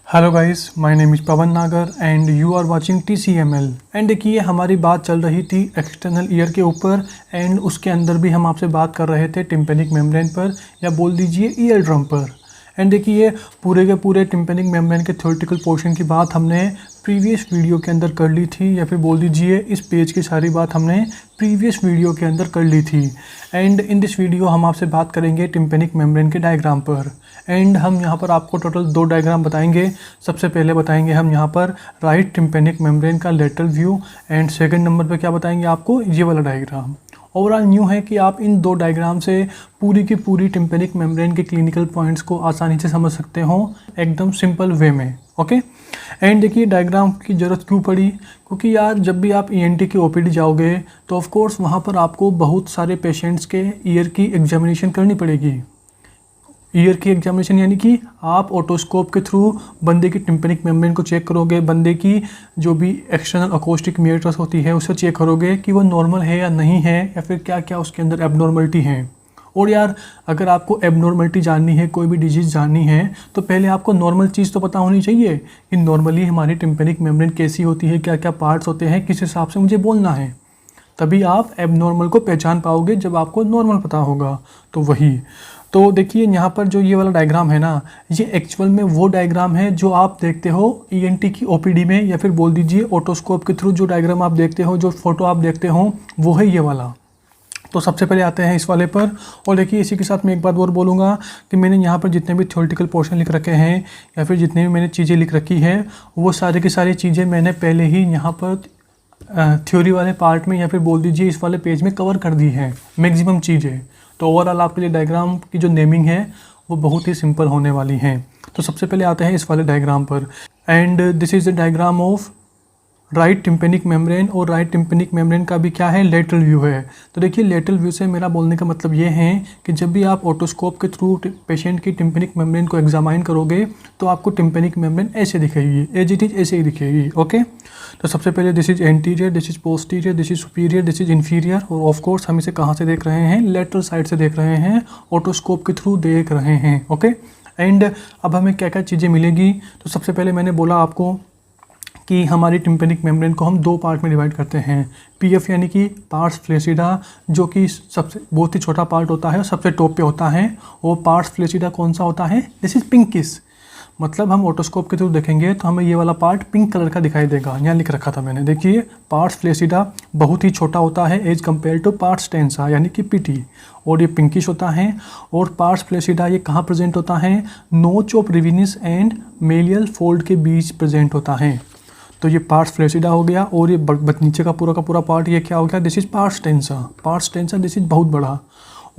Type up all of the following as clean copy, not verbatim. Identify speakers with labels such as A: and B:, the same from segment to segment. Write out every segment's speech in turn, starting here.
A: Hello guys, my name is Pavan Nagar and you are watching TCML। And देखिए, हमारी बात चल रही थी एक्सटर्नल ईयर के ऊपर एंड उसके अंदर भी हम आपसे बात कर रहे थे टिम्पेनिक मेम्ब्रेन पर, या बोल दीजिए ईयर ड्रम पर। एंड देखिए, पूरे के पूरे टिम्पेनिक मेम्ब्रेन के थ्योरेटिकल पोर्शन की बात हमने प्रीवियस वीडियो के अंदर कर ली थी, या फिर बोल दीजिए इस पेज की सारी बात हमने प्रीवियस वीडियो के अंदर कर ली थी। एंड इन दिस वीडियो हम आपसे बात करेंगे टिम्पेनिक मेम्ब्रेन के डायग्राम पर। एंड हम यहाँ पर आपको टोटल 2 डायग्राम बताएंगे। सबसे पहले बताएंगे हम यहाँ पर राइट टिम्पेनिक मेम्ब्रेन का lateral view, and second number पे क्या बताएंगे आपको, ये वाला डायग्राम। ओवरऑल न्यू है कि आप इन 2 डायग्राम से पूरी की पूरी टिम्पेनिक मेम्ब्रेन के क्लिनिकल पॉइंट्स को आसानी से समझ सकते हो, एकदम सिंपल वे में। ओके। एंड देखिए, डायग्राम की ज़रूरत क्यों पड़ी, क्योंकि यार जब भी आप ENT की OPD जाओगे तो ऑफ कोर्स वहाँ पर आपको बहुत सारे पेशेंट्स के ईयर की एग्जामिनेशन करनी पड़ेगी। ईयर की एग्जामिनेशन यानी कि आप ओटोस्कोप के थ्रू बंदे की टिम्पेनिक मेम्ब्रेन को चेक करोगे, बंदे की जो भी एक्सटर्नल अकोस्टिक मीटर्स होती है उसे चेक करोगे कि वो नॉर्मल है या नहीं है, या फिर क्या क्या उसके अंदर एबनॉर्मलिटी है। और यार, अगर आपको एबनॉर्मलिटी जाननी है, कोई भी डिजीज़ जाननी है, तो पहले आपको नॉर्मल चीज़ तो पता होनी चाहिए कि नॉर्मली हमारी टिम्पेनिक मेम्ब्रेन कैसी होती है, क्या क्या पार्ट्स होते हैं, किस हिसाब से मुझे बोलना है। तभी आप एबनॉर्मल को पहचान पाओगे जब आपको नॉर्मल पता होगा। तो वही तो देखिए, यहाँ पर जो ये वाला डायग्राम है ना, ये एक्चुअल में वो डायग्राम है जो आप देखते हो ENT की OPD में, या फिर बोल दीजिए ओटोस्कोप के थ्रू जो डायग्राम आप देखते हो, जो फोटो आप देखते हो, वो है ये वाला। तो सबसे पहले आते हैं इस वाले पर। और देखिए, इसी के साथ मैं एक बात और बोलूँगा कि मैंने यहाँ पर जितने भी थ्योरेटिकल पोर्शन लिख रखे हैं, या फिर जितने भी मैंने चीज़ें लिख रखी है, वो सारी की सारी चीज़ें मैंने पहले ही यहाँ पर थ्योरी वाले पार्ट में, या फिर बोल दीजिए इस वाले पेज में कवर कर दी है मैक्सिमम चीज़ें। तो ओवरऑल आपके लिए डायग्राम की जो नेमिंग है वो बहुत ही सिंपल होने वाली है। तो सबसे पहले आते हैं इस वाले डायग्राम पर। And this is the diagram of right tympanic membrane. और राइट टिम्पेनिक मेम्ब्रेन का भी क्या है, लेटरल व्यू है। तो देखिए, लेटरल व्यू से मेरा बोलने का मतलब ये है कि जब भी आप ओटोस्कोप के थ्रू पेशेंट की टिम्पेनिक मेम्ब्रेन को एग्जामाइन करोगे तो आपको टिम्पेनिक मेम्ब्रेन ऐसे दिखेगी, एज इट इज़ ऐसे ही दिखेगी। ओके। तो सबसे पहले this is anterior, this is posterior, this is superior, this is inferior. और ऑफ कोर्स हम इसे कहाँ से देख रहे हैं, लेटरल साइड से देख रहे हैं, ओटोस्कोप के थ्रू देख रहे हैं। ओके। एंड अब हमें क्या क्या चीज़ें मिलेगी, तो सबसे पहले मैंने बोला आपको कि हमारी टिम्पेनिक मेम्ब्रेन को हम 2 पार्ट में डिवाइड करते हैं। PF यानी कि पार्स फ्लैसिडा, जो कि सबसे बहुत ही छोटा पार्ट होता है और सबसे टॉप पे होता है। और पार्स फ्लैसिडा कौन सा होता है, दिस इज पिंकिश। मतलब हम ओटोस्कोप के थ्रू देखेंगे तो हमें ये वाला पार्ट पिंक कलर का दिखाई देगा। यहाँ लिख रखा था मैंने, देखिए, पार्स फ्लैसिडा बहुत ही छोटा होता है as compare to pars tensa यानी कि PT, और ये पिंकिश होता है। और पार्स फ्लैसिडा ये कहाँ प्रेजेंट होता है, नोच ऑफ रिविनिस एंड मेलियल फोल्ड के बीच प्रेजेंट होता है। तो ये पार्स फ्लैसिडा हो गया। और ये नीचे का पूरा पार्ट ये क्या हो गया, this is pars tensa. Pars tensa this is बहुत बड़ा।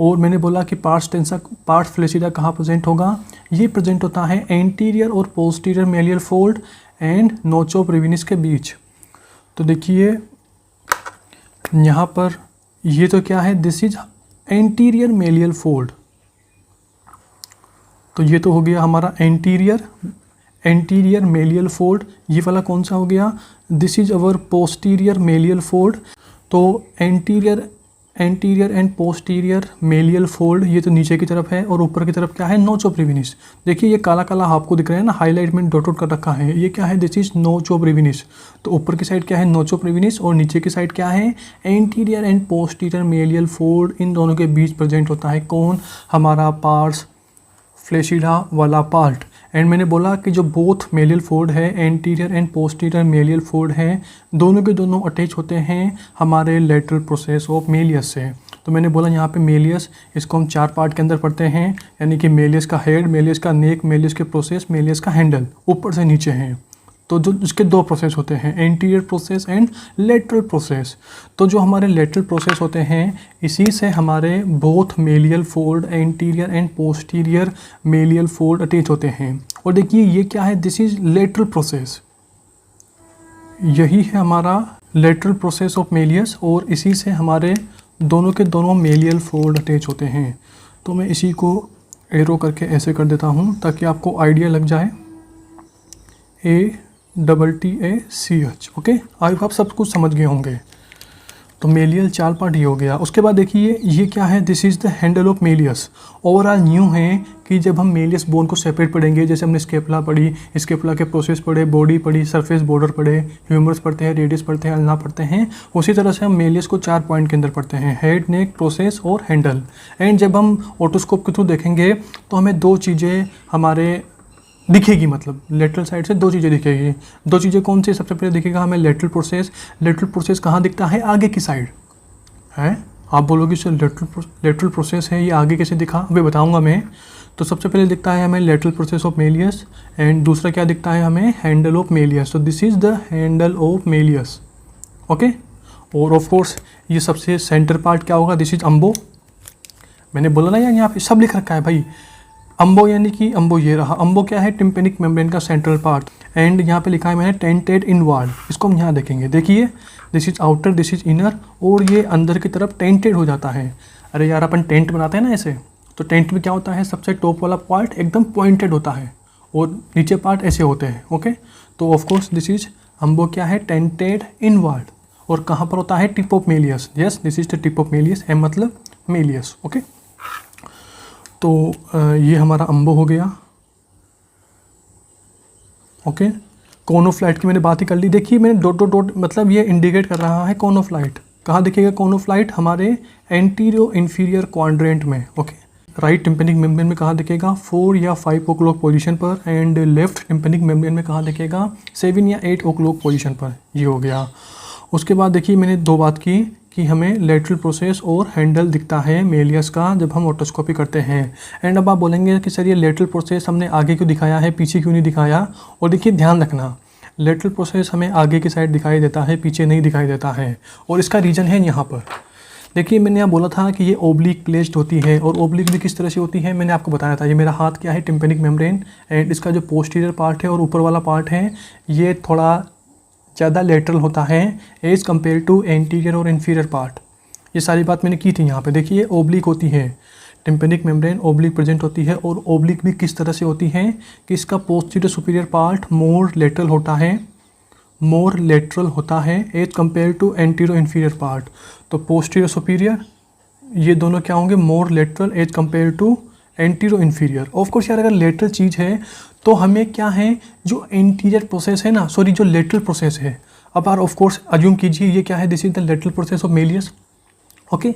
A: और मैंने बोला कि पार्स टेंसा, पार्स फ्लैसिडा कहाँ प्रेजेंट होगा, ये प्रेजेंट होता है एंटीरियर और पोस्टीरियर मेलियल फोल्ड एंड नोच ऑफ रिविनिस के बीच। तो देखिए यहाँ पर ये तो क्या है, दिस इज एंटीरियर मेलियल फोल्ड। तो ये तो हो गया हमारा एंटीरियर मेलियल फोल्ड। ये वाला कौन सा हो गया, this is our posterior mallear fold. तो anterior and posterior mallear fold ये तो नीचे की तरफ है, और ऊपर की तरफ क्या है, नोच ऑफ रिविनिस। देखिए, ये काला काला आपको दिख रहा है ना, हाईलाइट में डॉट कर रखा है, ये क्या है, दिस इज नोच ऑफ रिविनिस। तो ऊपर की साइड क्या है, नोच ऑफ रिविनिस, और नीचे की साइड क्या है, anterior and posterior mallear fold. इन दोनों के बीच प्रेजेंट होता है कौन, हमारा पार्स फ्लैसिडा वाला पार्ट। एंड मैंने बोला कि जो बोथ मेलियल फोल्ड है, anterior and posterior mallear fold है, दोनों के दोनों अटैच होते हैं हमारे लेटरल प्रोसेस ऑफ मेलियस से। तो मैंने बोला यहाँ पे मेलियस, इसको हम 4 पार्ट के अंदर पढ़ते हैं, यानी कि मेलियस का हेड, मेलियस का नेक, मेलियस के प्रोसेस, मेलियस का हैंडल, ऊपर से नीचे हैं। तो जो इसके 2 प्रोसेस होते हैं, anterior process and lateral process. तो जो हमारे लेटरल प्रोसेस होते हैं, इसी से हमारे both mallear fold, anterior and posterior mallear fold attach होते हैं। और देखिए, ये क्या है, दिस इज लेटरल प्रोसेस। यही है हमारा लेटरल प्रोसेस ऑफ मेलियस, और इसी से हमारे दोनों के दोनों मेलियल फोल्ड अटैच होते हैं। तो मैं इसी को एरो करके ऐसे कर देता हूँ ताकि आपको आइडिया लग जाए। ATTACH। ओके, आई होप आप सब कुछ समझ गए होंगे। तो मेलियल 4 पार्ट ये हो गया। उसके बाद देखिए ये क्या है, this is the handle of malleus. Overall new है कि जब हम मेलियस बोन को सेपरेट पढ़ेंगे, जैसे हमने स्केपुला पढ़ी, स्केपुला के प्रोसेस पढ़े, बॉडी पढ़ी, सरफेस बॉर्डर पढ़े, ह्यूमरस पढ़ते हैं, रेडियस पढ़ते हैं, अल्ना पढ़ते हैं, उसी तरह से हम मेलियस को 4 पॉइंट के अंदर पढ़ते हैं, हेड, नेक, प्रोसेस और हैंडल। एंड जब हम ऑटोस्कोप के थ्रू देखेंगे तो हमें 2 चीज़ें हमारे दिखेगी, मतलब लेटरल साइड से 2 चीज़ें दिखेगी। 2 चीज़ें कौन सी? सबसे पहले दिखेगा हमें लेटरल प्रोसेस। लेटरल प्रोसेस कहाँ दिखता है? आगे की साइड है। आप बोलोगे सर लेटरल प्रोसेस है, ये आगे कैसे दिखा? अभी बताऊंगा मैं। तो सबसे पहले दिखता है हमें lateral process of malleus, and दूसरा क्या दिखता है हमें? Handle of malleus. तो this is the handle of malleus, okay. और ऑफ कोर्स ये सबसे सेंटर पार्ट क्या होगा? This is umbo. मैंने बोला ना यार, यहाँ पे सब लिख रखा है भाई। अम्बो यानी कि अम्बो ये रहा। अम्बो क्या है? टिम्पेनिक मेम्ब्रेन का सेंट्रल पार्ट। एंड यहाँ पे लिखा है मैंने टेंटेड इनवार्ड। इसको हम यहाँ देखेंगे। देखिए this is outer, this is inner, और ये अंदर की तरफ टेंटेड हो जाता है। अरे यार अपन टेंट बनाते हैं ना ऐसे, तो टेंट में क्या होता है? सबसे टॉप वाला पार्ट एकदम पॉइंटेड होता है और नीचे पार्ट ऐसे होते हैं, ओके। तो ऑफकोर्स दिस इज अम्बो क्या है? Tented inward. और कहाँ पर होता है? Tip of malleus. Yes, this is the tip of malleus. M मतलब मेलियस, ओके। तो ये हमारा अम्बो हो गया, ओके। कोनोफ्लाइट की मैंने बात ही कर ली। देखिए मैंने डॉट डॉट डॉट मतलब ये इंडिकेट कर रहा है कोनोफ्लाइट। कहाँ दिखेगा कोनोफ्लाइट? हमारे एंटीरियो इन्फीरियर क्वाड्रेंट में, ओके। राइट टिम्पेनिक मेम्ब्रेन में कहाँ दिखेगा? 4 या 5 o'clock पोजीशन पर। एंड लेफ्ट टिम्पेनिक मेम्ब्रेन में कहाँ दिखेगा? 7 या 8 o'clock पोजीशन पर। ये हो गया। उसके बाद देखिए मैंने 2 बात की कि हमें लेटरल प्रोसेस और हैंडल दिखता है मेलियस का जब हम ऑटोस्कोपी करते हैं। एंड अब आप बोलेंगे कि सर ये लेटरल प्रोसेस हमने आगे क्यों दिखाया है, पीछे क्यों नहीं दिखाया? और देखिए ध्यान रखना, लेटरल प्रोसेस हमें आगे की साइड दिखाई देता है, पीछे नहीं दिखाई देता है। और इसका रीज़न है यहाँ पर। देखिए मैंने यहाँ बोला था कि ये ओब्लिक प्लेस्ड होती है, और ओब्लिक भी किस तरह से होती है मैंने आपको बताया था। ये मेरा हाथ क्या है? Tympanic membrane. एंड इसका जो पोस्टीरियर पार्ट है और ऊपर वाला पार्ट है ये थोड़ा ज़्यादा लेटरल होता है एज़ कम्पेयर टू एंटीरियर और इन्फीरियर पार्ट। ये सारी बात मैंने की थी यहाँ पे। देखिए ओब्लिक होती है, टिम्पेनिक मेम्ब्रेन ओब्लिक प्रेजेंट होती है। और ओब्लिक भी किस तरह से होती है कि इसका posterior superior part more lateral होता है as compare to anterior inferior part. तो पोस्टीरियर सुपीरियर ये दोनों क्या होंगे? More lateral as compare to anterior inferior. Of course यार अगर लेटरल चीज़ है तो हमें क्या है, जो एंटीरियर प्रोसेस है ना, सॉरी जो लेटरल प्रोसेस है, अब यार ऑफकोर्स अज्यूम कीजिए ये क्या है? This is the lateral process of malleus, okay.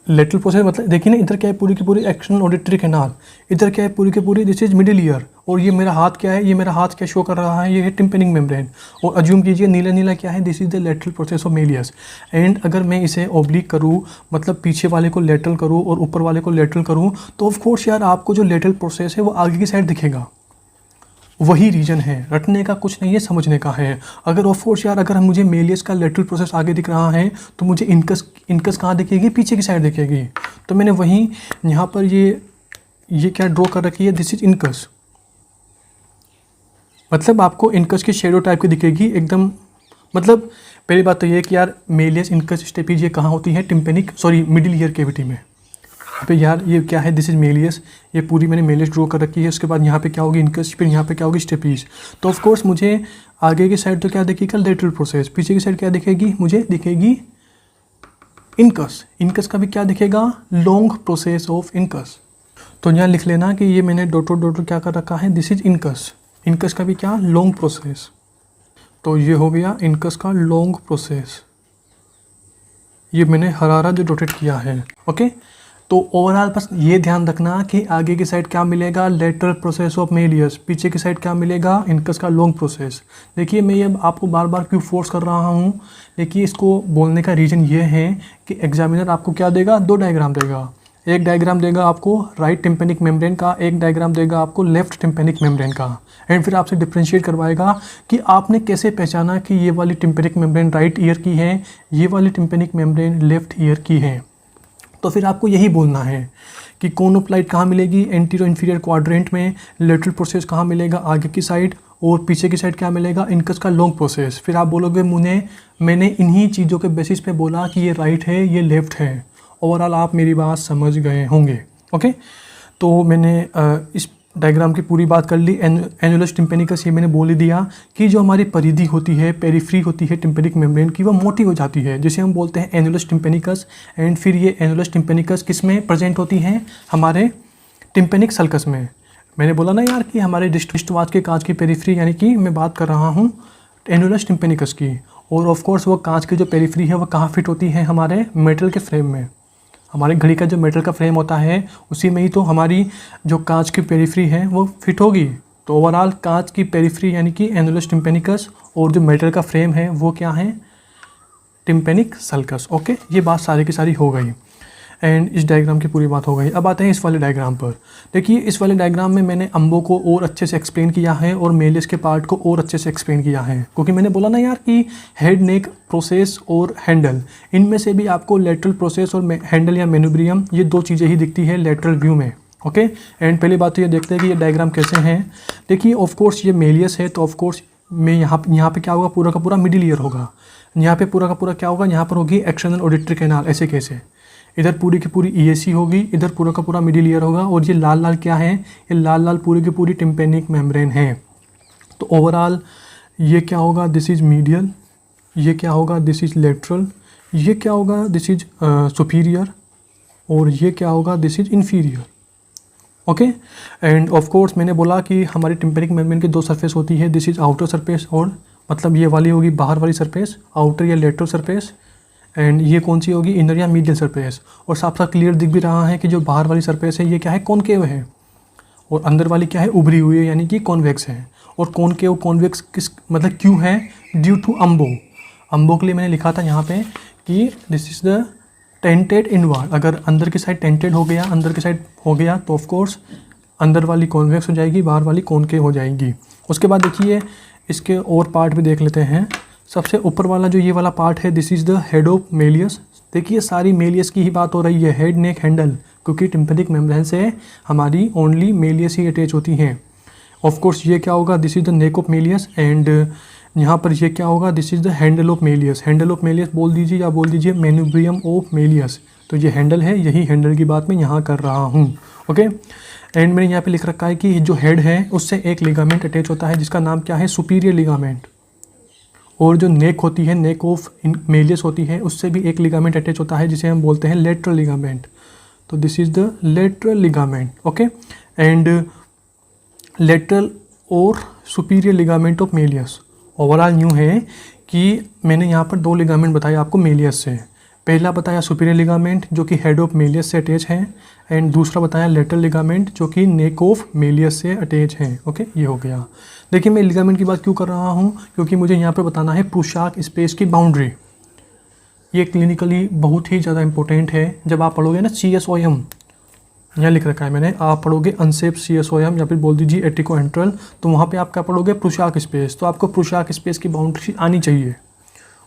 A: Lateral process मतलब देखिए ना, इधर क्या है? पूरी की पूरी एक्सटर्नल ऑडिटरी कैनाल। इधर क्या है? पूरी की पूरी दिस इज मिडिल ईयर। और ये मेरा हाथ क्या है? ये मेरा हाथ क्या शो कर रहा है? ये है टिम्पेनिक मेम्ब्रेन। और अज्यूम कीजिए नीला नीला क्या है? This is the lateral process of malleus. And अगर मैं इसे ऑब्लिक करूँ, मतलब पीछे वाले को लेटरल करूँ और ऊपर वाले को लेटरल करूँ, तो ऑफकोर्स यार आपको जो लेटरल प्रोसेस है वो आगे की साइड दिखेगा। वही रीजन है, रटने का कुछ नहीं है, समझने का है। अगर ऑफकोर्स यार अगर मुझे मेलियस का लेटरल प्रोसेस आगे दिख रहा है तो मुझे इनकस कहाँ दिखेगी? पीछे की साइड दिखेगी। तो मैंने वहीं यहाँ पर ये क्या ड्रॉ कर रखी है? This is incus. मतलब आपको इनकस की शेडो टाइप की दिखेगी एकदम। मतलब पहली बात तो ये है कि यार मेलियस इनकस स्टेपीज ये कहाँ होती है? मिडिल ईयर कैविटी में। पे यार ये क्या है? This is Méliès. ये पूरी मैंने मेलियस ड्रॉ कर रखी है। उसके बाद यहाँ पे क्या होगी? इनकस। फिर यहाँ पे क्या होगी? स्टेपीज। तो ऑफ कोर्स मुझे आगे की साइड तो क्या दिखेगा? Lateral process. पीछे की साइड क्या दिखेगी? मुझे दिखेगी इनकस। इनकस का भी क्या दिखेगा? Long process of incus. तो यहाँ लिख लेना कि ये मैंने डॉट क्या कर रखा है? This is incus. इनकस का भी क्या? Long process. तो ये हो गया इनकस का लॉन्ग प्रोसेस। ये मैंने हरारा जो डॉटेड किया है, ओके। तो ओवरऑल बस ये ध्यान रखना कि आगे की साइड क्या मिलेगा? Lateral process of Méliès. पीछे की साइड क्या मिलेगा? इनकस का लॉन्ग प्रोसेस। देखिए मैं ये आपको बार बार क्यों फोर्स कर रहा हूँ? देखिए इसको बोलने का रीज़न ये है कि एग्जामिनर आपको क्या देगा? 2 डायग्राम देगा। एक डायग्राम देगा आपको राइट टिम्पेनिक मेम्ब्रेन का, एक डायग्राम देगा आपको लेफ्ट टिम्पेनिक मेम्ब्रेन का। एंड फिर आपसे डिफ्रेंशिएट करवाएगा कि आपने कैसे पहचाना कि ये वाली टिम्पेनिक मेम्ब्रेन राइट ईयर की है, ये वाली टिम्पेनिक मेम्ब्रेन लेफ्ट ईयर की है। तो फिर आपको यही बोलना है कि कोनोप्लाइट कहाँ मिलेगी? एंटीरियर इन्फीरियर क्वाड्रेंट में। लेटरल प्रोसेस कहाँ मिलेगा? आगे की साइड। और पीछे की साइड क्या मिलेगा? इनकस का लॉन्ग प्रोसेस। फिर आप बोलोगे मैंने इन्हीं चीज़ों के बेसिस पे बोला कि ये राइट है, ये लेफ्ट है। ओवरऑल आप मेरी बात समझ गए होंगे, ओके। तो मैंने इस डायग्राम की पूरी बात कर ली। एनुलस टिम्पेनिकस ये मैंने बोल ही दिया कि जो हमारी परिधि होती है, पेरिफ्री होती है टिम्पेनिक मेम्ब्रेन की, वो मोटी हो जाती है, जिसे हम बोलते हैं एनुलस टिम्पेनिकस। एंड फिर ये एनुलस टिम्पेनिकस किस में प्रेजेंट होती हैं? हमारे टिम्पेनिक सल्कस में। मैंने बोला ना यार कि हमारे डिस्टवाच के कांच की पेरिफ्री, यानी कि मैं बात कर रहा हूँ एनुलस टिम्पेनिकस की। और ऑफ कोर्स वो कांच की जो पेरिफ्री है वो कहाँ फिट होती है? हमारे मेटल के फ्रेम में। हमारे घड़ी का जो मेटल का फ्रेम होता है उसी में ही तो हमारी जो कांच की पेरिफ्री है वो फिट होगी। तो ओवरऑल कांच की पेरिफ्री यानी कि एनुलस टिम्पेनिकस, और जो मेटल का फ्रेम है वो क्या है? Tympanic sulcus. ओके, ये बात सारी की सारी हो गई एंड इस डायग्राम की पूरी बात हो गई। अब आते हैं इस वाले डायग्राम पर। देखिए इस वाले डायग्राम में मैंने अम्बो को और अच्छे से एक्सप्लेन किया है और मेलिस के पार्ट को और अच्छे से एक्सप्लेन किया है, क्योंकि मैंने बोला ना यार कि हेड, नेक, प्रोसेस और हैंडल, इनमें से भी आपको लेटरल प्रोसेस और हैंडल या मेनुब्रियम, ये दो चीज़ें ही दिखती है लेटरल व्यू में। ओके, एंड पहली बात तो ये देखते हैं कि ये डायग्राम कैसे हैं। देखिए ऑफकोर्स ये मेलियस है, तो ऑफकोर्स में यहाँ पे क्या होगा? पूरा का पूरा मिडिल ईयर होगा। यहाँ पे पूरा का पूरा क्या होगा? यहाँ पर होगी एक्सटर्नल ऑडिटरी कैनाल, ऐसे कैसे। इधर पूरी की पूरी ईएसी होगी, इधर पूरा का पूरा मिडिल ईयर होगा, और ये लाल लाल क्या है? ये लाल लाल पूरी की पूरी टिम्पेनिक मेम्ब्रेन है। तो ओवरऑल ये क्या होगा? This is medial. ये क्या होगा? This is lateral. ये क्या होगा? This is superior. और ये क्या होगा? This is inferior. Okay, end of course मैंने बोला कि हमारी टिम्पेनिक मेम्ब्रेन की दो सरफेस होती है। दिस इज़ आउटर सरफेस, और मतलब ये वाली होगी बाहर वाली सरफेस, आउटर या लेटरल सरफेस। एंड ये कौन सी होगी? इनर या मीडियल सरफेस। और साफ साफ क्लियर दिख भी रहा है कि जो बाहर वाली सरफेस है ये क्या है? कॉनकेव है, और अंदर वाली क्या है? उभरी हुई है, यानी कि कॉन्वेक्स है। और कॉनकेव कॉन्वेक्स किस मतलब क्यों है? Due to अम्बो। अम्बो के लिए मैंने लिखा था यहाँ पे कि this is the tented inward. अगर अंदर की साइड टेंटेड हो गया, अंदर की साइड हो गया, तो ऑफकोर्स अंदर वाली कॉन्वेक्स हो जाएगी, बाहर वाली कॉनकेव हो जाएगी। उसके बाद देखिए इसके और पार्ट भी देख लेते हैं। सबसे ऊपर वाला जो ये वाला पार्ट है, this is the head of Méliès. देखिए सारी मेलियस की ही बात हो रही है, हेड, नेक, हैंडल, क्योंकि टिम्पेनिक मेम्ब्रेन से हमारी ओनली मेलियस ही अटैच होती हैं। ऑफ कोर्स ये क्या होगा? This is the neck of malleus. And यहाँ पर ये क्या होगा? This is the handle of Méliès. Handle of Méliès बोल दीजिए या बोल दीजिए मेनुब्रियम ऑफ मेलियस। तो ये हैंडल है, यही हैंडल की बात मैं यहाँ कर रहा हूँ। ओके, एंड मैंने यहाँ पे लिख रखा है कि जो हेड है उससे एक लिगामेंट अटैच होता है, जिसका नाम क्या है? Superior ligament. और जो नेक होती है, नेक ऑफ मेलियस होती है, उससे भी एक लिगामेंट अटैच होता है, जिसे हम बोलते हैं लेटरल लिगामेंट। तो this is the lateral ligament. Okay, and lateral और superior ligament of malleus. Overall new है कि मैंने यहाँ पर दो लिगामेंट बताए आपको मेलियस से। पहला बताया सुपीरियर लिगामेंट जो कि हेड ऑफ मेलियस से अटैच है, एंड दूसरा बताया लेटरल लिगामेंट जो कि नेक ऑफ मेलियस से अटैच है। ओके, ये हो गया। देखिए मैं लिगामेंट की बात क्यों कर रहा हूँ? क्योंकि मुझे यहाँ पर बताना है पुशाक स्पेस की बाउंड्री। ये क्लिनिकली बहुत ही ज़्यादा इंपॉर्टेंट है। जब आप पढ़ोगे ना CSOM, यहाँ लिख रखा है मैंने, आप पढ़ोगे अनसेप CSOM या फिर बोल दीजिए एट्रिको एंट्रल, तो वहाँ पे आप क्या पढ़ोगे? पुशाक स्पेस। तो आपको पुशाक स्पेस की बाउंड्री आनी चाहिए।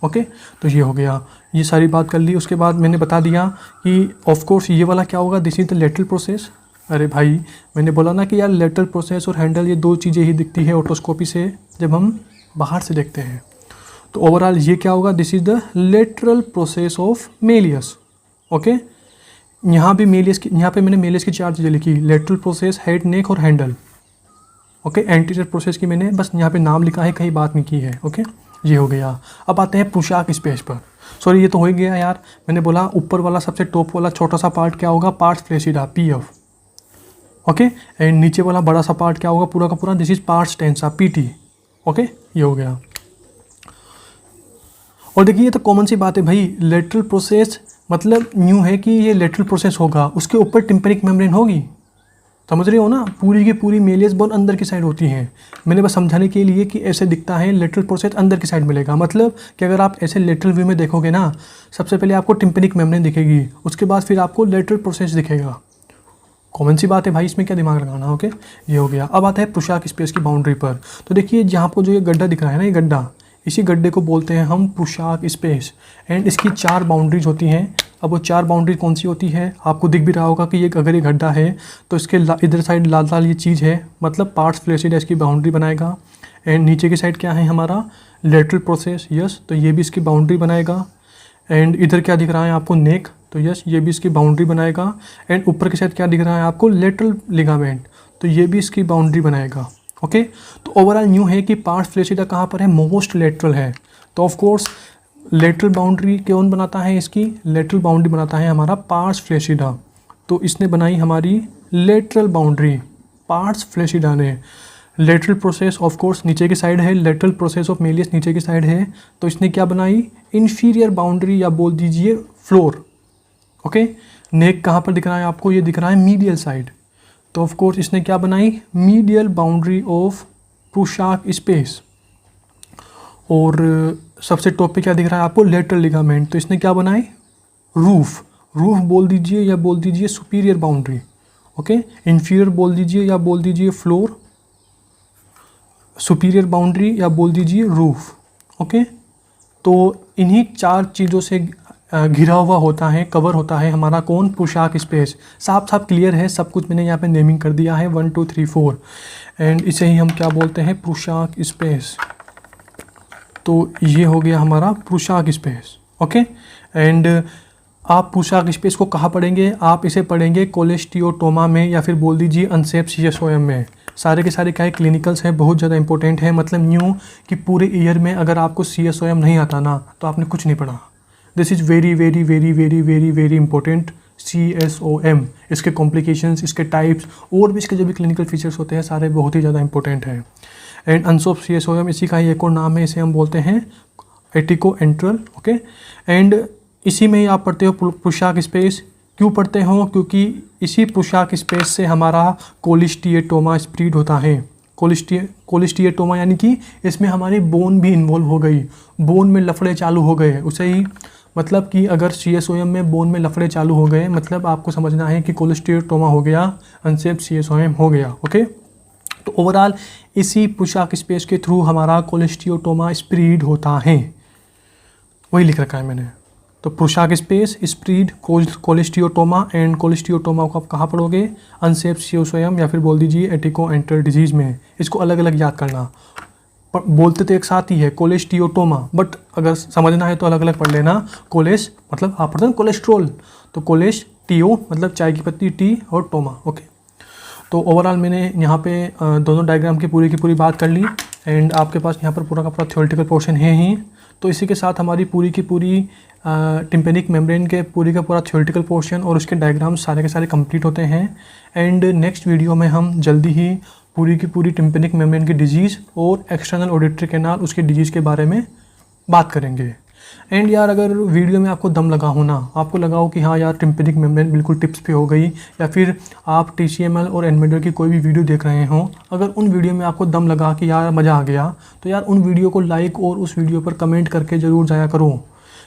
A: ओके, तो ये हो गया, ये सारी बात कर ली। उसके बाद मैंने बता दिया कि ऑफ कोर्स ये वाला क्या होगा? This is the lateral process. अरे भाई मैंने बोला ना कि यार लेटरल प्रोसेस और हैंडल ये दो चीज़ें ही दिखती है ऑटोस्कोपी से जब हम बाहर से देखते हैं। तो ओवरऑल ये क्या होगा? This is the lateral process of malleus. Okay, यहाँ भी मेलियस की, यहाँ पे मैंने मेलियस की चार चीज़ें लिखी, लेटरल प्रोसेस, हेड, नेक और हैंडल। ओके, एंटीरियर प्रोसेस की मैंने बस यहाँ पे नाम लिखा है, कहीं बात नहीं की है। ओके, ये हो गया। अब आते हैं पुशाक स्पेस पर। सॉरी, ये तो हो ही गया यार। मैंने बोला ऊपर वाला सबसे टॉप वाला छोटा सा पार्ट क्या होगा? Pars flaccida, PF। Okay, and नीचे वाला बड़ा सा पार्ट क्या होगा? पूरा का पूरा this is parts टेंसा, PT। Okay, ये हो गया। और देखिए ये तो कॉमन सी बात है भाई, लेटरल प्रोसेस मतलब न्यू है कि ये लेटरल प्रोसेस होगा, उसके ऊपर टिम्पेनिक मेम्ब्रेन होगी। समझ रहे हो ना? पूरी की पूरी मेलियस बोन अंदर की साइड होती हैं। मैंने बस समझाने के लिए कि ऐसे दिखता है, लेटरल प्रोसेस अंदर की साइड मिलेगा। मतलब कि अगर आप ऐसे लेटरल व्यू में देखोगे ना, सबसे पहले आपको टिम्पेनिक मेम्ब्रेन दिखेगी, उसके बाद फिर आपको लेटरल प्रोसेस दिखेगा। कॉमन सी बात है भाई, इसमें क्या दिमाग लगाना। ओके, ये हो गया। अब आता है पुशाक स्पेस की बाउंड्री पर। तो देखिए जहाँ आपको जो ये गड्ढा दिख रहा है ना, ये गड्ढा, इसी गड्ढे को बोलते हैं हम पुशाक स्पेस। एंड इसकी चार बाउंड्रीज होती हैं। अब वो चार बाउंड्री कौन सी होती है? आपको दिख भी रहा होगा कि ये अगर ये गड्ढा है तो इसके इधर साइड लाल लाल ये चीज़ है, मतलब पार्ट्स फ्लैसिडा इसकी बाउंड्री बनाएगा। एंड नीचे की साइड क्या है हमारा? लेटरल प्रोसेस, यस, तो ये भी इसकी बाउंड्री बनाएगा। एंड इधर क्या दिख रहा है आपको? नेक, तो यस ये भी इसकी बाउंड्री बनाएगा। एंड ऊपर की साइड क्या दिख रहा है आपको? लेटरल लिगामेंट, तो ये भी इसकी बाउंड्री बनाएगा। ओके, तो ओवरऑल न्यू है कि पार्स फ्लैसिडा कहाँ पर है, मोस्ट लेटरल है। तो ऑफ कोर्स लेटरल बाउंड्री कौन बनाता है, इसकी लेटरल बाउंड्री बनाता है हमारा पार्स फ्लैसिडा। तो इसने बनाई हमारी लेटरल बाउंड्री, पार्स फ्लैसिडा ने। लेटरल प्रोसेस ऑफ कोर्स नीचे की साइड है, लेटरल प्रोसेस ऑफ मेलियस नीचे की साइड है। तो इसने क्या बनाई, इंफीरियर बाउंड्री या बोल दीजिए फ्लोर। ओके, नेक कहाँ पर दिख रहा है आपको, ये दिख रहा है मीडियल साइड। तो ऑफ कोर्स इसने क्या बनाई, मीडियल बाउंड्री ऑफ प्रूशाक स्पेस। और सबसे टॉप पे क्या दिख रहा है आपको, लेटरल लिगामेंट। तो इसने क्या बनाई, रूफ। रूफ बोल दीजिए या बोल दीजिए सुपीरियर बाउंड्री। ओके, इंफीरियर बोल दीजिए या बोल दीजिए फ्लोर, सुपीरियर बाउंड्री या बोल दीजिए रूफ। ओके, तो इन्हीं 4 चीज़ों से घिरा हुआ होता है, कवर होता है हमारा कौन, प्रूशाक स्पेस। साफ साफ क्लियर है सब कुछ, मैंने यहाँ पे नेमिंग कर दिया है 1 2 3 4 एंड इसे ही हम क्या बोलते हैं, प्रूशाक स्पेस। तो ये हो गया हमारा प्रूशाक स्पेस। ओके, एंड आप प्रूशाक स्पेस को कहाँ पढ़ेंगे, आप इसे पढ़ेंगे कोलेस्टियोटोमा में या फिर बोल दीजिए अनसेप CSOM में। सारे के सारे क्या है, क्लिनिकल्स हैं, बहुत ज़्यादा इंपॉर्टेंट है। मतलब न्यू कि पूरे ईयर में अगर आपको CSOM नहीं आता ना तो आपने कुछ नहीं पढ़ा। This is very very very very very very important CSOM। इसके कॉम्प्लिकेशंस, इसके टाइप्स और भी इसके जो भी क्लिनिकल फीचर्स होते हैं सारे बहुत ही ज़्यादा इंपॉर्टेंट हैं। एंड अनसोप CSOM इसी का ही एक और नाम है, इसे हम बोलते हैं एटिको एंट्रल। ओके, एंड इसी में ही आप पढ़ते हो प्रूशाक स्पेस। क्यों पढ़ते हो, क्योंकि इसी प्रूशाक स्पेस से हमारा कोलिस्टिएटोमा स्प्रीड होता है। कोलिस्टिएटोमा यानी कि इसमें हमारी बोन भी इन्वॉल्व हो गई, बोन में लफड़े चालू हो गए। उसे ही मतलब कि अगर CSOM में बोन में लफड़े चालू हो गए, मतलब आपको समझना है कि कोलिस्टिएटोमा हो गया, अनसेप CSOM हो गया। ओके, तो ओवरऑल इसी प्रूशाक स्पेस के थ्रू हमारा कोलिस्टियोटोमा स्प्रीड होता है, वही लिख रखा है मैंने। तो प्रूशाक स्पेस, स्प्रीड, कोलिस्टियोटोमा एंड कोलिस्टियोटोमा को आप कहाँ पढ़ोगे, अनसेप CSOM या फिर बोल दीजिए एटिको एंट्रल डिजीज़ में। इसको अलग अलग याद करना, बोलते तो एक साथ ही है कोलेस्टियोटोमा, बट अगर समझना है तो अलग अलग पढ़ लेना। कोलेस मतलब आप पढ़ते हैं कोलेस्ट्रोल, तो कोलेस्टियो मतलब चाय की पत्ती, टी और टोमा। ओके, तो ओवरऑल मैंने यहाँ पे दोनों डायग्राम की पूरी बात कर ली एंड आपके पास यहाँ पर पूरा का पूरा थ्योरेटिकल पोर्शन है ही। तो इसी के साथ हमारी पूरी की पूरी टिम्पेनिक मेम्ब्रेन के पूरी का पूरा थ्योरेटिकल पोर्शन और उसके डायग्राम सारे के सारे कंप्लीट होते हैं। एंड नेक्स्ट वीडियो में हम जल्दी ही पूरी की पूरी टिम्पेनिक मेम्ब्रेन की डिजीज़ और एक्सटर्नल ऑडिटरी कैनाल उसके डिजीज़ के बारे में बात करेंगे। एंड यार अगर वीडियो में आपको दम लगा हो ना, आपको लगा हो कि हाँ यार टिम्पेनिक मेम्ब्रेन बिल्कुल टिप्स पे हो गई, या फिर आप TCML और एनमेडर की कोई भी वीडियो देख रहे हो, अगर उन वीडियो में आपको दम लगा कि यार मज़ा आ गया, तो यार उन वीडियो को लाइक और उस वीडियो पर कमेंट करके ज़रूर जाया करो।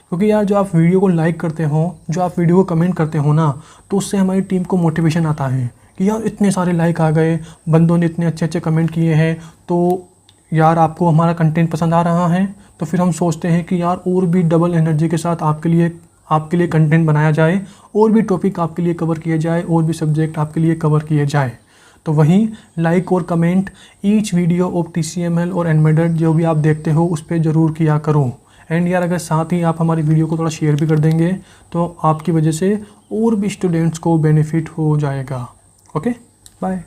A: क्योंकि यार जो आप वीडियो को लाइक करते हो, जो आप वीडियो को कमेंट करते हो ना, तो उससे हमारी टीम को मोटिवेशन आता है कि यार इतने सारे लाइक आ गए, बंदों ने इतने अच्छे अच्छे कमेंट किए हैं, तो यार आपको हमारा कंटेंट पसंद आ रहा है। तो फिर हम सोचते हैं कि यार और भी डबल एनर्जी के साथ आपके लिए कंटेंट बनाया जाए, और भी टॉपिक आपके लिए कवर किए जाए, और भी सब्जेक्ट आपके लिए कवर किए जाए। तो वहीं लाइक और comment each video of TCML और एनमेडर जो भी आप देखते हो उस पर ज़रूर किया करो। एंड यार अगर साथ ही आप हमारी वीडियो को थोड़ा शेयर भी कर देंगे तो आपकी वजह से और भी स्टूडेंट्स को बेनिफिट हो जाएगा। Okay, bye.